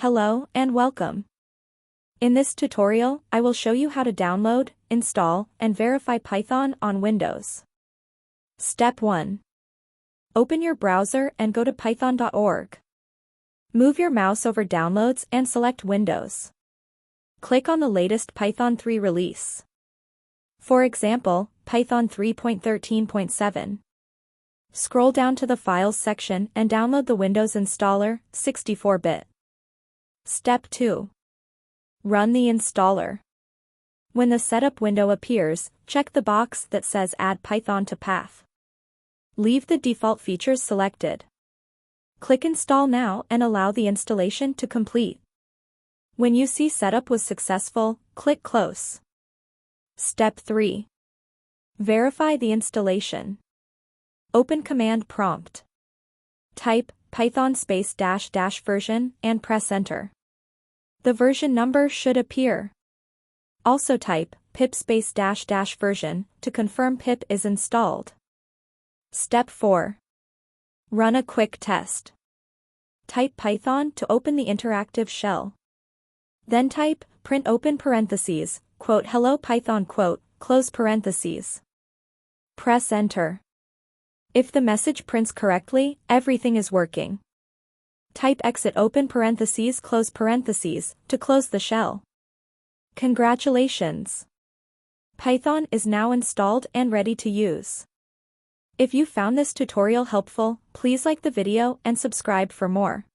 Hello and welcome. In this tutorial, I will show you how to download, install, and verify Python on Windows. Step 1. Open your browser and go to python.org. Move your mouse over Downloads and select Windows. Click on the latest Python 3 release. For example, Python 3.13.7. Scroll down to the Files section and download the Windows installer, 64-bit. Step 2. Run the installer. When the setup window appears, check the box that says Add Python to Path. Leave the default features selected. Click Install Now and allow the installation to complete. When you see setup was successful, click Close. Step 3. Verify the installation. Open Command Prompt. Type Python -- version and press Enter. The version number should appear. Also type pip -- version to confirm pip is installed. Step 4. Run a quick test. Type Python to open the interactive shell. Then type print open parentheses, quote hello Python quote, close parentheses. Press Enter. If the message prints correctly, everything is working. Type exit open parentheses close parentheses to close the shell. Congratulations! Python is now installed and ready to use. If you found this tutorial helpful, please like the video and subscribe for more.